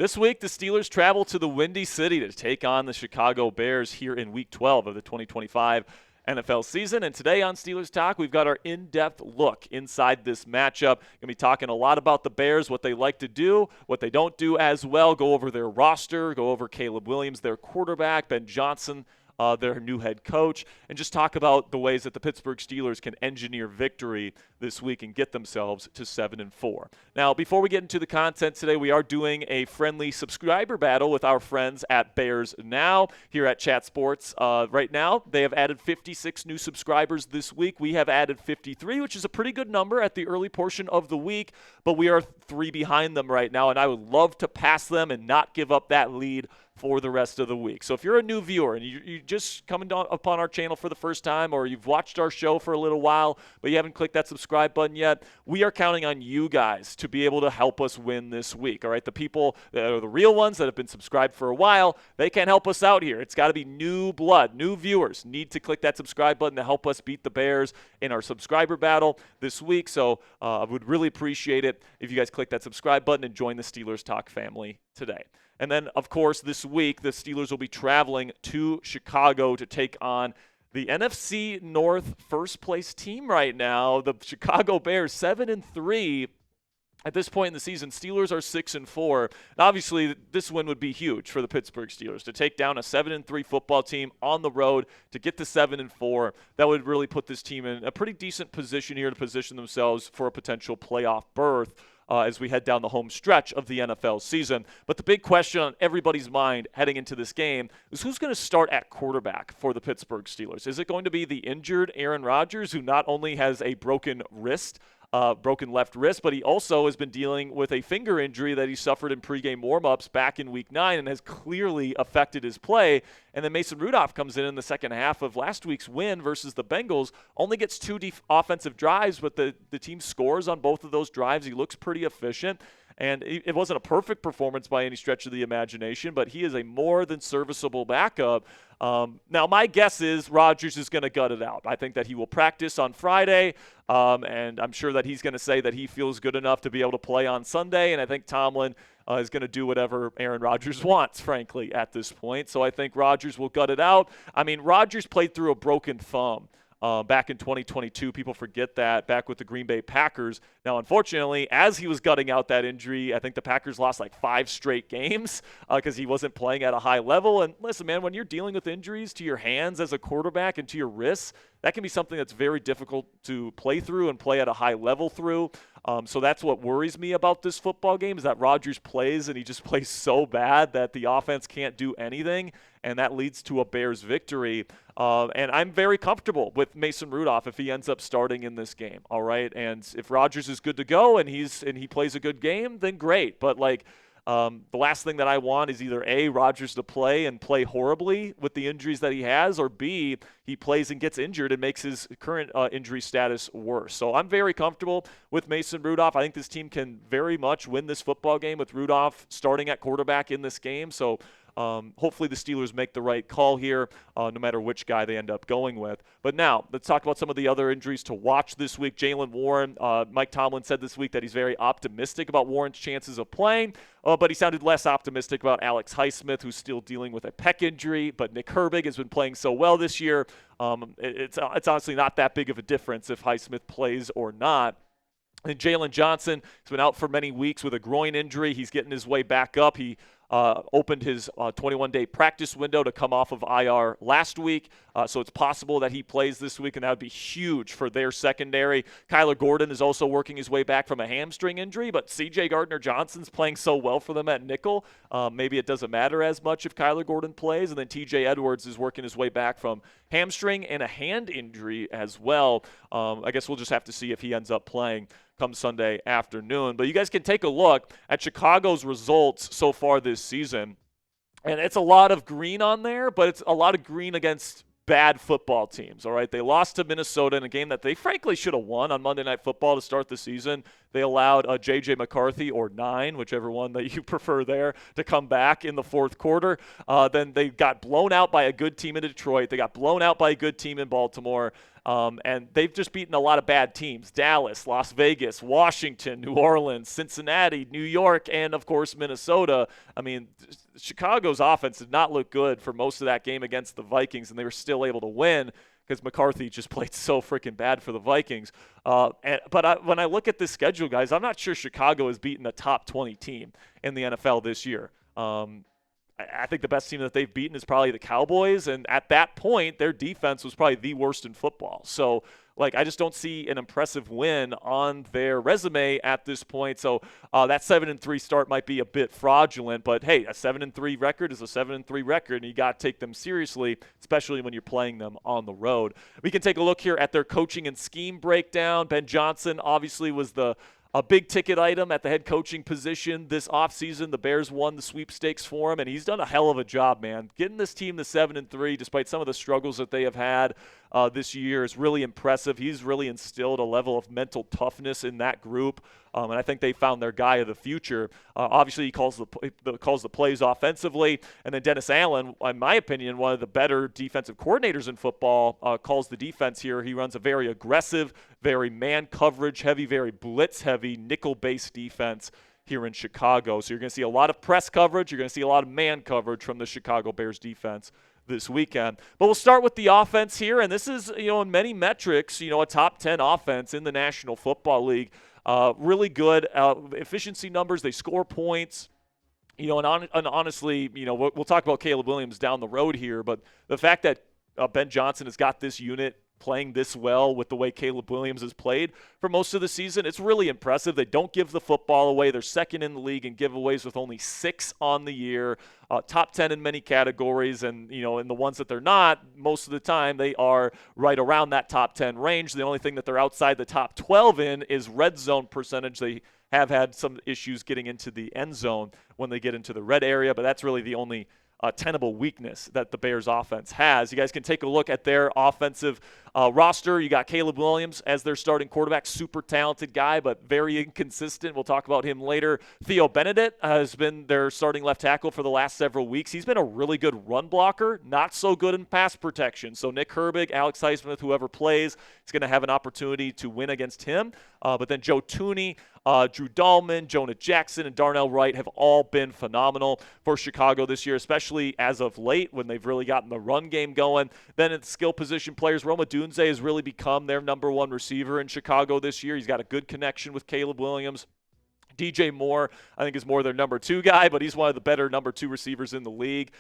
This week, the Steelers travel to the Windy City to take on the Chicago Bears here in Week 12 of the 2025 NFL season. And today on Steelers Talk, we've got our in-depth look inside this matchup. Going to be talking a lot about the Bears, what they like to do, what they don't do as well, go over their roster, go over Caleb Williams, their quarterback, Ben Johnson, their new head coach, and just talk about the ways that the Pittsburgh Steelers can engineer victory this week and get themselves to 7-4. Now, before we get into the content today, we are doing a friendly subscriber battle with our friends at Bears Now here at Chat Sports. Right now, they have added 56 new subscribers this week. We have added 53, which is a pretty good number at the early portion of the week, but we are 3 behind them right now, and I would love to pass them and not give up that lead for the rest of the week. So if you're a new viewer and you just coming upon our channel for the first time, or you've watched our show for a little while, but you haven't clicked that subscribe button yet, we are counting on you guys to be able to help us win this week. All right, the people that are the real ones that have been subscribed for a while, they can help us out here. It's got to be new blood, new viewers need to click that subscribe button to help us beat the Bears in our subscriber battle this week. So I would really appreciate it if you guys click that subscribe button and join the Steelers Talk family today. And then, of course, this week, the Steelers will be traveling to Chicago to take on the NFC North first-place team right now, the Chicago Bears, 7-3. At this point in the season, Steelers are 6-4. And obviously, this win would be huge for the Pittsburgh Steelers to take down a 7-3 football team on the road to get to 7-4. That would really put this team in a pretty decent position here to position themselves for a potential playoff berth as we head down the home stretch of the NFL season. But the big question on everybody's mind heading into this game is who's going to start at quarterback for the Pittsburgh Steelers? Is it going to be the injured Aaron Rodgers, who not only has a broken left wrist, but he also has been dealing with a finger injury that he suffered in pregame warmups back in Week 9 and has clearly affected his play. And then Mason Rudolph comes in the second half of last week's win versus the Bengals, only gets 2 offensive drives, but the team scores on both of those drives. He looks pretty efficient. And it wasn't a perfect performance by any stretch of the imagination, but he is a more than serviceable backup. Now, my guess is Rodgers is going to gut it out. I think that he will practice on Friday, and I'm sure that he's going to say that he feels good enough to be able to play on Sunday, and I think Tomlin is going to do whatever Aaron Rodgers wants, frankly, at this point. So I think Rodgers will gut it out. I mean, Rodgers played through a broken thumb back in 2022. People forget that, back with the Green Bay Packers. Now, unfortunately, as he was gutting out that injury, I think the Packers lost like 5 straight games because he wasn't playing at a high level. And listen, man, when you're dealing with injuries to your hands as a quarterback and to your wrists, that can be something that's very difficult to play through and play at a high level through. So that's what worries me about this football game, is that Rodgers plays and he just plays so bad that the offense can't do anything, and that leads to a Bears victory. And I'm very comfortable with Mason Rudolph if he ends up starting in this game, all right? And if Rodgers is good to go and he plays a good game, then great. But the last thing that I want is either A, Rodgers to play and play horribly with the injuries that he has, or B, he plays and gets injured and makes his current injury status worse. So I'm very comfortable with Mason Rudolph. I think this team can very much win this football game with Rudolph starting at quarterback in this game. So hopefully the Steelers make the right call here, no matter which guy they end up going with. But now, let's talk about some of the other injuries to watch this week. Jaylen Warren, Mike Tomlin said this week that he's very optimistic about Warren's chances of playing, but he sounded less optimistic about Alex Highsmith, who's still dealing with a pec injury. But Nick Herbig has been playing so well this year. It's honestly not that big of a difference if Highsmith plays or not. And Jalen Johnson has been out for many weeks with a groin injury. He's getting his way back up. He opened his 21-day practice window to come off of IR last week, so it's possible that he plays this week, and that would be huge for their secondary. Kyler Gordon is also working his way back from a hamstring injury, but C.J. Gardner-Johnson's playing so well for them at nickel, maybe it doesn't matter as much if Kyler Gordon plays. And then T.J. Edwards is working his way back from hamstring and a hand injury as well. I guess we'll just have to see if he ends up playing come Sunday afternoon. But you guys can take a look at Chicago's results so far this season. And it's a lot of green on there, but it's a lot of green against bad football teams, all right? They lost to Minnesota in a game that they frankly should have won on Monday Night Football to start the season. They allowed J.J. McCarthy, or 9, whichever one that you prefer there, to come back in the fourth quarter. Then they got blown out by a good team in Detroit. They got blown out by a good team in Baltimore. And they've just beaten a lot of bad teams: Dallas, Las Vegas, Washington, New Orleans, Cincinnati, New York, and, of course, Minnesota. I mean, Chicago's offense did not look good for most of that game against the Vikings, and they were still able to win because McCarthy just played so freaking bad for the Vikings. When I look at this schedule, guys, I'm not sure Chicago has beaten a top 20 team in the NFL this year. I think the best team that they've beaten is probably the Cowboys, and at that point, their defense was probably the worst in football. So, I just don't see an impressive win on their resume at this point. So that 7-3 start might be a bit fraudulent, but hey, a 7-3 record is a 7-3 record, and you got to take them seriously, especially when you're playing them on the road. We can take a look here at their coaching and scheme breakdown. Ben Johnson obviously was a big-ticket item at the head coaching position this offseason. The Bears won the sweepstakes for him, and he's done a hell of a job, man. Getting this team to 7-3, despite some of the struggles that they have had this year, is really impressive. He's really instilled a level of mental toughness in that group, and I think they found their guy of the future. Obviously, he calls the plays offensively, and then Dennis Allen, in my opinion, one of the better defensive coordinators in football, calls the defense here. He runs a very aggressive, very man coverage heavy, very blitz heavy, nickel-based defense here in Chicago. So you're going to see a lot of press coverage. You're going to see a lot of man coverage from the Chicago Bears defense this weekend. But we'll start with the offense here, and this is, in many metrics, a top 10 offense in the National Football League. Really good efficiency numbers. They score points. And honestly, we'll talk about Caleb Williams down the road here, but the fact that Ben Johnson has got this unit playing this well with the way Caleb Williams has played for most of the season, it's really impressive. They don't give the football away. They're second in the league in giveaways with only 6 on the year, top 10 in many categories, and in the ones that they're not, most of the time they are right around that top 10 range. The only thing that they're outside the top 12 in is red zone percentage. They have had some issues getting into the end zone when they get into the red area, but that's really the only tenable weakness that the Bears offense has. You guys can take a look at their offensive roster. You got Caleb Williams as their starting quarterback, super talented guy, but very inconsistent. We'll talk about him later. Theo Benedict has been their starting left tackle for the last several weeks. He's been a really good run blocker, not so good in pass protection. So Nick Herbig, Alex Highsmith, whoever plays, is going to have an opportunity to win against him. But then Joe Tooney, Drew Dahlman, Jonah Jackson, and Darnell Wright have all been phenomenal for Chicago this year, especially as of late when they've really gotten the run game going. Then at the skill position players, Roma Dunze has really become their number one receiver in Chicago this year. He's got a good connection with Caleb Williams. DJ Moore, I think, is more their number 2 guy, but he's one of the better number 2 receivers in the league.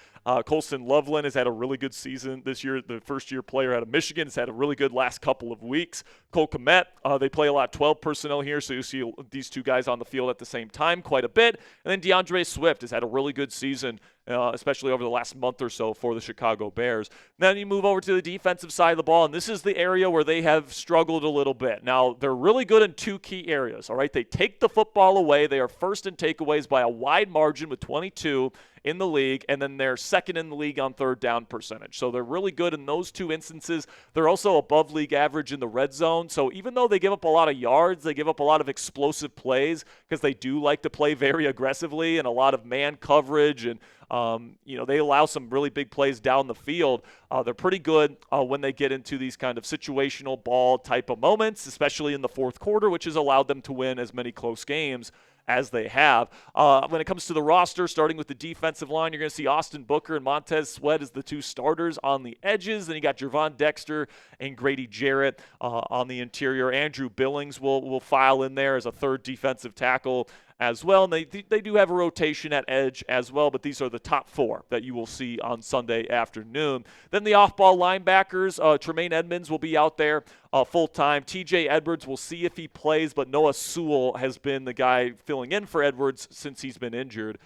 Colston Loveland has had a really good season this year. The first-year player out of Michigan has had a really good last couple of weeks. Cole Kmet, they play a lot 12 personnel here, so you see these 2 guys on the field at the same time quite a bit. And then DeAndre Swift has had a really good season, especially over the last month or so for the Chicago Bears. Then you move over to the defensive side of the ball, and this is the area where they have struggled a little bit. Now, they're really good in 2 key areas, all right? They take the football away. They are first in takeaways by a wide margin with 22 in the league, and then they're second in the league on third down percentage. So they're really good in those 2 instances. They're also above league average in the red zone. So even though they give up a lot of yards, they give up a lot of explosive plays because they do like to play very aggressively and a lot of man coverage, and they allow some really big plays down the field. They're pretty good when they get into these kind of situational ball type of moments, especially in the fourth quarter, which has allowed them to win as many close games as they have. When it comes to the roster, starting with the defensive line, you're going to see Austin Booker and Montez Sweat as the 2 starters on the edges. Then you got Jervon Dexter and Grady Jarrett on the interior. Andrew Billings will file in there as a 3rd defensive tackle as well. And they do have a rotation at edge as well, but these are the top 4 that you will see on Sunday afternoon. Then the off-ball linebackers, Tremaine Edmonds will be out there full-time. TJ Edwards, we'll see if he plays, but Noah Sewell has been the guy filling in for Edwards since he's been injured.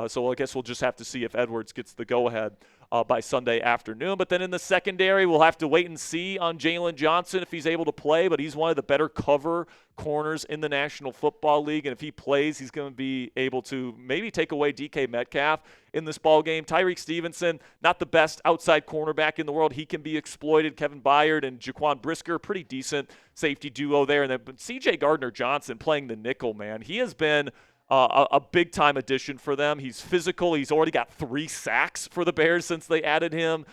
So I guess we'll just have to see if Edwards gets the go-ahead by Sunday afternoon. But then in the secondary, we'll have to wait and see on Jaylen Johnson if he's able to play, but he's one of the better cover corners in the National Football League, and if he plays, he's going to be able to maybe take away DK Metcalf in this ball game. Tyreek Stevenson, not the best outside cornerback in the world. He can be exploited. Kevin Byard and Jaquan Brisker, pretty decent safety duo there. And then C.J. Gardner-Johnson playing the nickel, man. He has been a big-time addition for them. He's physical. He's already got 3 sacks for the Bears since they added him.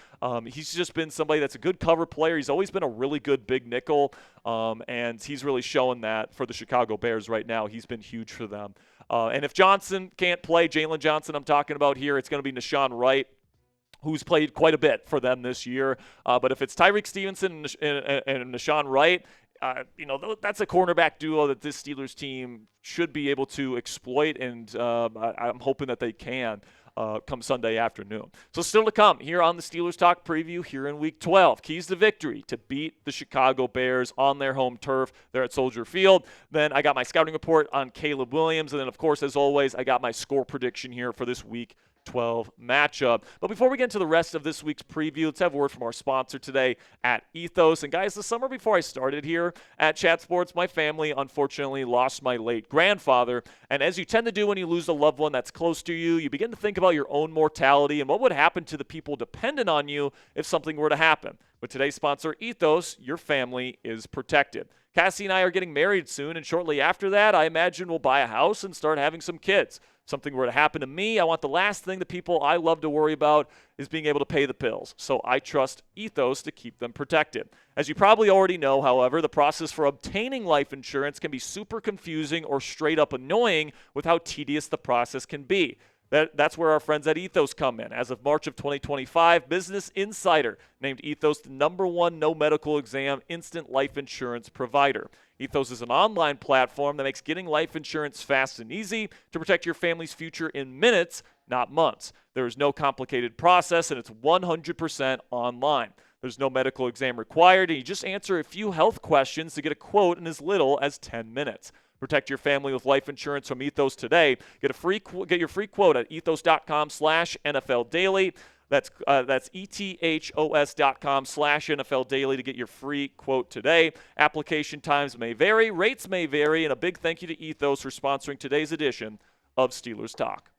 He's just been somebody that's a good cover player. He's always been a really good big nickel, and he's really showing that for the Chicago Bears right now. He's been huge for them. And if Johnson can't play, Jaylen Johnson I'm talking about here, it's going to be Nashawn Wright, who's played quite a bit for them this year. But if it's Tyreek Stevenson and Nashawn Wright, that's a cornerback duo that this Steelers team should be able to exploit, and I'm hoping that they can come Sunday afternoon. So still to come here on the Steelers Talk preview here in Week 12. Keys to victory to beat the Chicago Bears on their home turf there at Soldier Field. Then I got my scouting report on Caleb Williams, and then, of course, as always, I got my score prediction here for this Week 12 matchup. But before we get into the rest of this week's preview, let's have a word from our sponsor today at Ethos. And guys, the summer before I started here at Chat Sports, my family unfortunately lost my late grandfather. And as you tend to do when you lose a loved one that's close to you, you begin to think about your own mortality and what would happen to the people dependent on you if something were to happen. With today's sponsor, Ethos, your family is protected. Cassie and I are getting married soon, and shortly after that, I imagine we'll buy a house and start having some kids. Something were to happen to me, I want the last thing the people I love to worry about is being able to pay the bills. So I trust Ethos to keep them protected. As you probably already know, however, the process for obtaining life insurance can be super confusing or straight up annoying with how tedious the process can be. That's where our friends at Ethos come in. As of March of 2025, Business Insider named Ethos the #1 no medical exam instant life insurance provider. Ethos is an online platform that makes getting life insurance fast and easy to protect your family's future in minutes, not months. There is no complicated process, and it's 100% online. There's no medical exam required, and you just answer a few health questions to get a quote in as little as 10 minutes. Protect your family with life insurance from Ethos today. Get your free quote at ethos.com/NFL Daily. That's ethos.com/NFL Daily to get your free quote today. Application times may vary, rates may vary, and a big thank you to Ethos for sponsoring today's edition of Steelers Talk.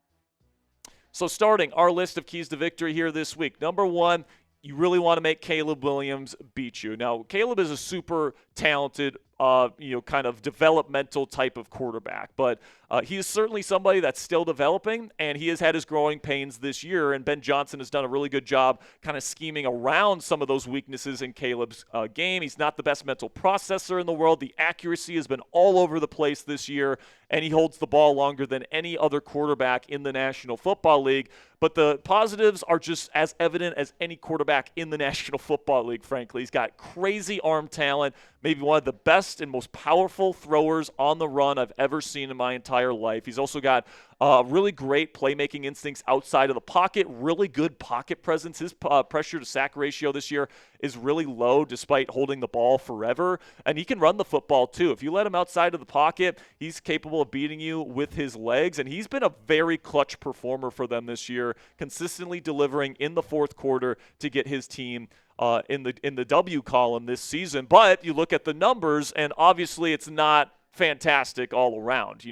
So starting our list of keys to victory here this week. Number 1, you really want to make Caleb Williams beat you. Now, Caleb is a super talented kind of developmental type of quarterback. But he is certainly somebody that's still developing, and he has had his growing pains this year, and Ben Johnson has done a really good job kind of scheming around some of those weaknesses in Caleb's game. He's not the best mental processor in the world. The accuracy has been all over the place this year, and he holds the ball longer than any other quarterback in the National Football League. But the positives are just as evident as any quarterback in the National Football League, frankly. He's got crazy arm talent, maybe one of the best and most powerful throwers on the run I've ever seen in my entire life. He's also got really great playmaking instincts outside of the pocket, really good pocket presence. His pressure to sack ratio this year is really low despite holding the ball forever, and he can run the football too. If you let him outside of the pocket, he's capable of beating you with his legs, and he's been a very clutch performer for them this year, consistently delivering in the fourth quarter to get his team in the W column this season. But you look at the numbers, and obviously it's not fantastic all around.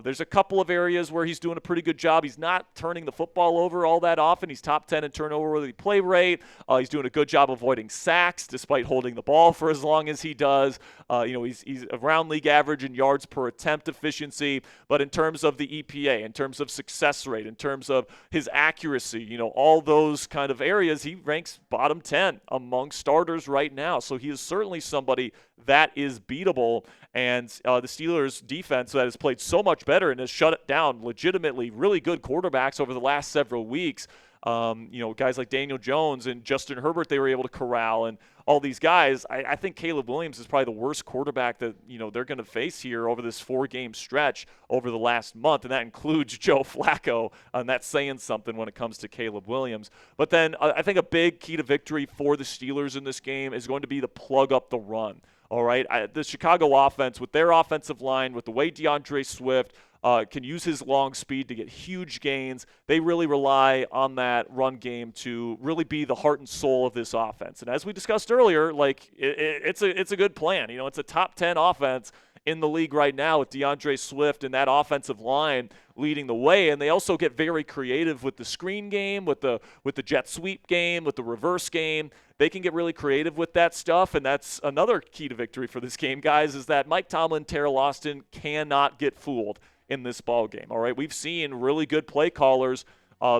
There's a couple of areas where he's doing a pretty good job. He's not turning the football over all that often. He's top 10 in turnover-worthy play rate. He's doing a good job avoiding sacks despite holding the ball for as long as he does. He's around league average in yards per attempt efficiency. But in terms of the EPA, in terms of success rate, in terms of his accuracy, all those kind of areas, he ranks bottom 10 among starters right now. So he is certainly somebody that is beatable. And the Steelers defense that has played so much better and has shut it down legitimately really good quarterbacks over the last several weeks. Guys like Daniel Jones and Justin Herbert, they were able to corral, and all these guys. I think Caleb Williams is probably the worst quarterback that they're going to face here over this 4-game stretch over the last month, and that includes Joe Flacco, and that's saying something when it comes to Caleb Williams. But then I think a big key to victory for the Steelers in this game is going to be to plug up the run. All right, the Chicago offense, with their offensive line, with the way DeAndre Swift can use his long speed to get huge gains. They really rely on that run game to really be the heart and soul of this offense. And as we discussed earlier, like it's a good plan. You know, it's a top 10 offense in the league right now with DeAndre Swift and that offensive line leading the way. And they also get very creative with the screen game, with the jet sweep game, with the reverse game. They can get really creative with that stuff, and that's another key to victory for this game, guys, is that Mike Tomlin, Terrell Austin cannot get fooled in this ball game. All right, we've seen really good play callers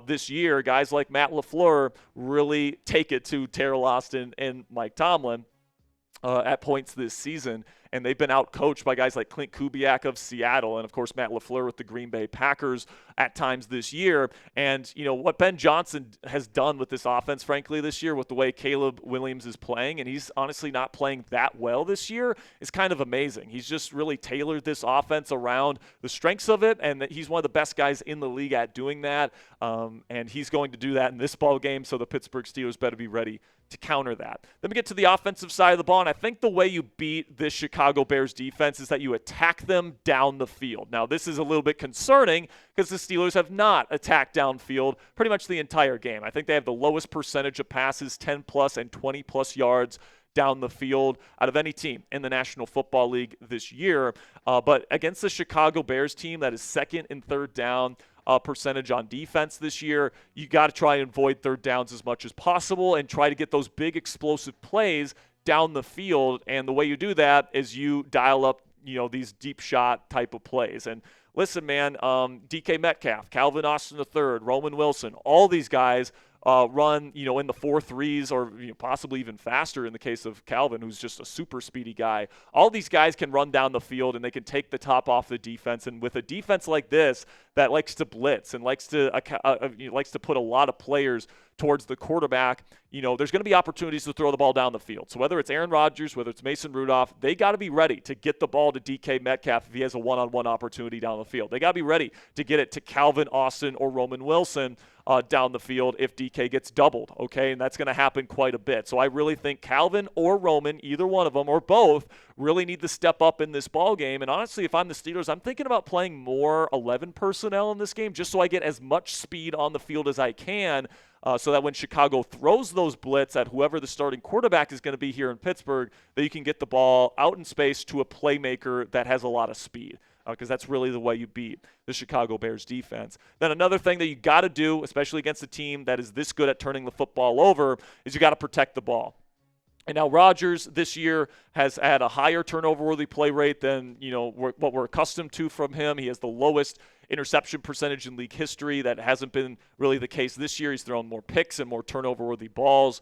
this year, guys like Matt LaFleur really take it to Terrell Austin and Mike Tomlin at points this season. And they've been out-coached by guys like Clint Kubiak of Seattle and, of course, Matt LaFleur with the Green Bay Packers at times this year. And, you know, what Ben Johnson has done with this offense, frankly, this year with the way Caleb Williams is playing, and he's honestly not playing that well this year, is kind of amazing. He's just really tailored this offense around the strengths of it, and he's one of the best guys in the league at doing that. And he's going to do that in this ball game, so the Pittsburgh Steelers better be ready to counter that. Then we get to the offensive side of the ball, and I think the way you beat this Chicago Bears defense is that you attack them down the field. Now, this is a little bit concerning because the Steelers have not attacked downfield pretty much the entire game. I think they have the lowest percentage of passes, 10-plus and 20-plus yards down the field out of any team in the National Football League this year. But against the Chicago Bears team that is second and third down percentage on defense this year, you got to try and avoid third downs as much as possible and try to get those big explosive plays down the field. And the way you do that is you dial up, you know, these deep shot type of plays. And listen, man, DK Metcalf, Calvin Austin III, Roman Wilson, all these guys run, you know, in the 4.3s or possibly even faster in the case of Calvin, who's just a super speedy guy. All these guys can run down the field and they can take the top off the defense. And with a defense like this that likes to blitz and likes to put a lot of players towards the quarterback, you know, there's going to be opportunities to throw the ball down the field. So whether it's Aaron Rodgers, whether it's Mason Rudolph, they got to be ready to get the ball to DK Metcalf if he has a one-on-one opportunity down the field. They got to be ready to get it to Calvin Austin or Roman Wilson down the field if DK gets doubled, okay? And that's going to happen quite a bit. So I really think Calvin or Roman, either one of them or both, really need to step up in this ball game. And honestly, if I'm the Steelers, I'm thinking about playing more 11 personnel in this game just so I get as much speed on the field as I can, so that when Chicago throws those blitz at whoever the starting quarterback is going to be here in Pittsburgh, that you can get the ball out in space to a playmaker that has a lot of speed, because that's really the way you beat the Chicago Bears defense. Then another thing that you got to do, especially against a team that is this good at turning the football over, is you got to protect the ball. And now Rodgers this year has had a higher turnover-worthy play rate than, you know, what we're accustomed to from him. He has the lowest interception percentage in league history. That hasn't been really the case this year. He's thrown more picks and more turnover-worthy balls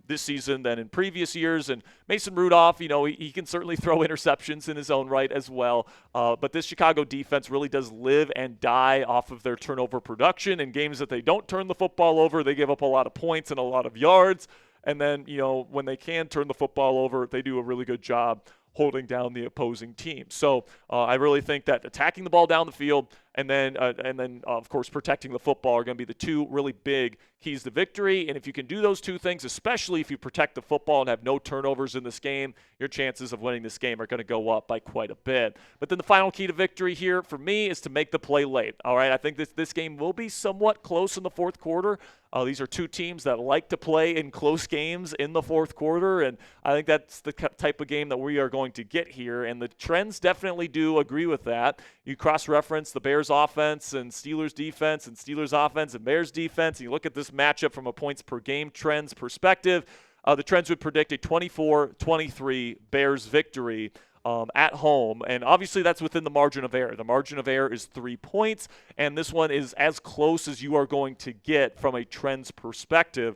this season than in previous years. And Mason Rudolph, you know, he can certainly throw interceptions in his own right as well. But this Chicago defense really does live and die off of their turnover production. In games that they don't turn the football over, they give up a lot of points and a lot of yards. And then, you know, when they can turn the football over, they do a really good job holding down the opposing team. So I really think that attacking the ball down the field and then of course, protecting the football are going to be the two really big keys to victory. And if you can do those two things, especially if you protect the football and have no turnovers in this game, your chances of winning this game are going to go up by quite a bit. But then the final key to victory here for me is to make the play late. All right, I think this game will be somewhat close in the fourth quarter. These are two teams that like to play in close games in the fourth quarter, and I think that's the type of game that we are going to get here, and the trends definitely do agree with that. You cross-reference the Bears offense and Steelers defense and Steelers offense and Bears defense, and you look at this matchup from a points-per-game trends perspective, the trends would predict a 24-23 Bears victory at home, and obviously that's within the margin of error. The margin of error is 3 points, and this one is as close as you are going to get from a trends perspective.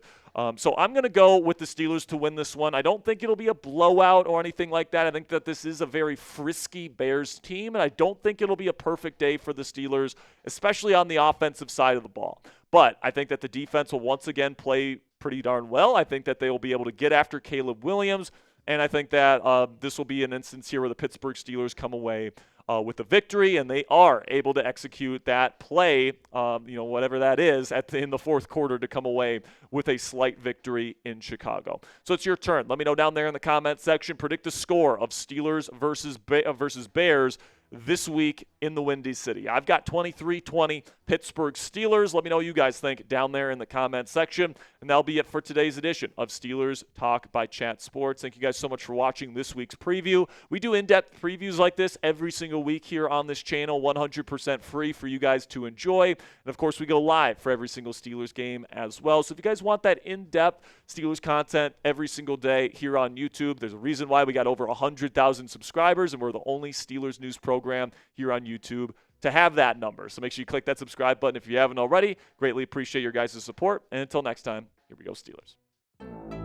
So I'm going to go with the Steelers to win this one. I don't think it'll be a blowout or anything like that. I think that this is a very frisky Bears team, and I don't think it'll be a perfect day for the Steelers, especially on the offensive side of the ball. But I think that the defense will once again play pretty darn well. I think that they will be able to get after Caleb Williams, and I think that this will be an instance here where the Pittsburgh Steelers come away with a victory, and they are able to execute that play, whatever that is, in the fourth quarter to come away with a slight victory in Chicago. So it's your turn. Let me know down there in the comment section. Predict the score of Steelers versus Bears this week in the Windy City. I've got 23-20 Pittsburgh Steelers. Let me know what you guys think down there in the comment section. And that'll be it for today's edition of Steelers Talk by Chat Sports. Thank you guys so much for watching this week's preview. We do in-depth previews like this every single week here on this channel, 100% free for you guys to enjoy. And, of course, we go live for every single Steelers game as well. So if you guys want that in-depth Steelers content every single day here on YouTube, there's a reason why we got over 100,000 subscribers, and we're the only Steelers news program here on YouTube to have that number. So make sure you click that subscribe button if you haven't already. Greatly appreciate your guys' support. And until next time, here we go, Steelers.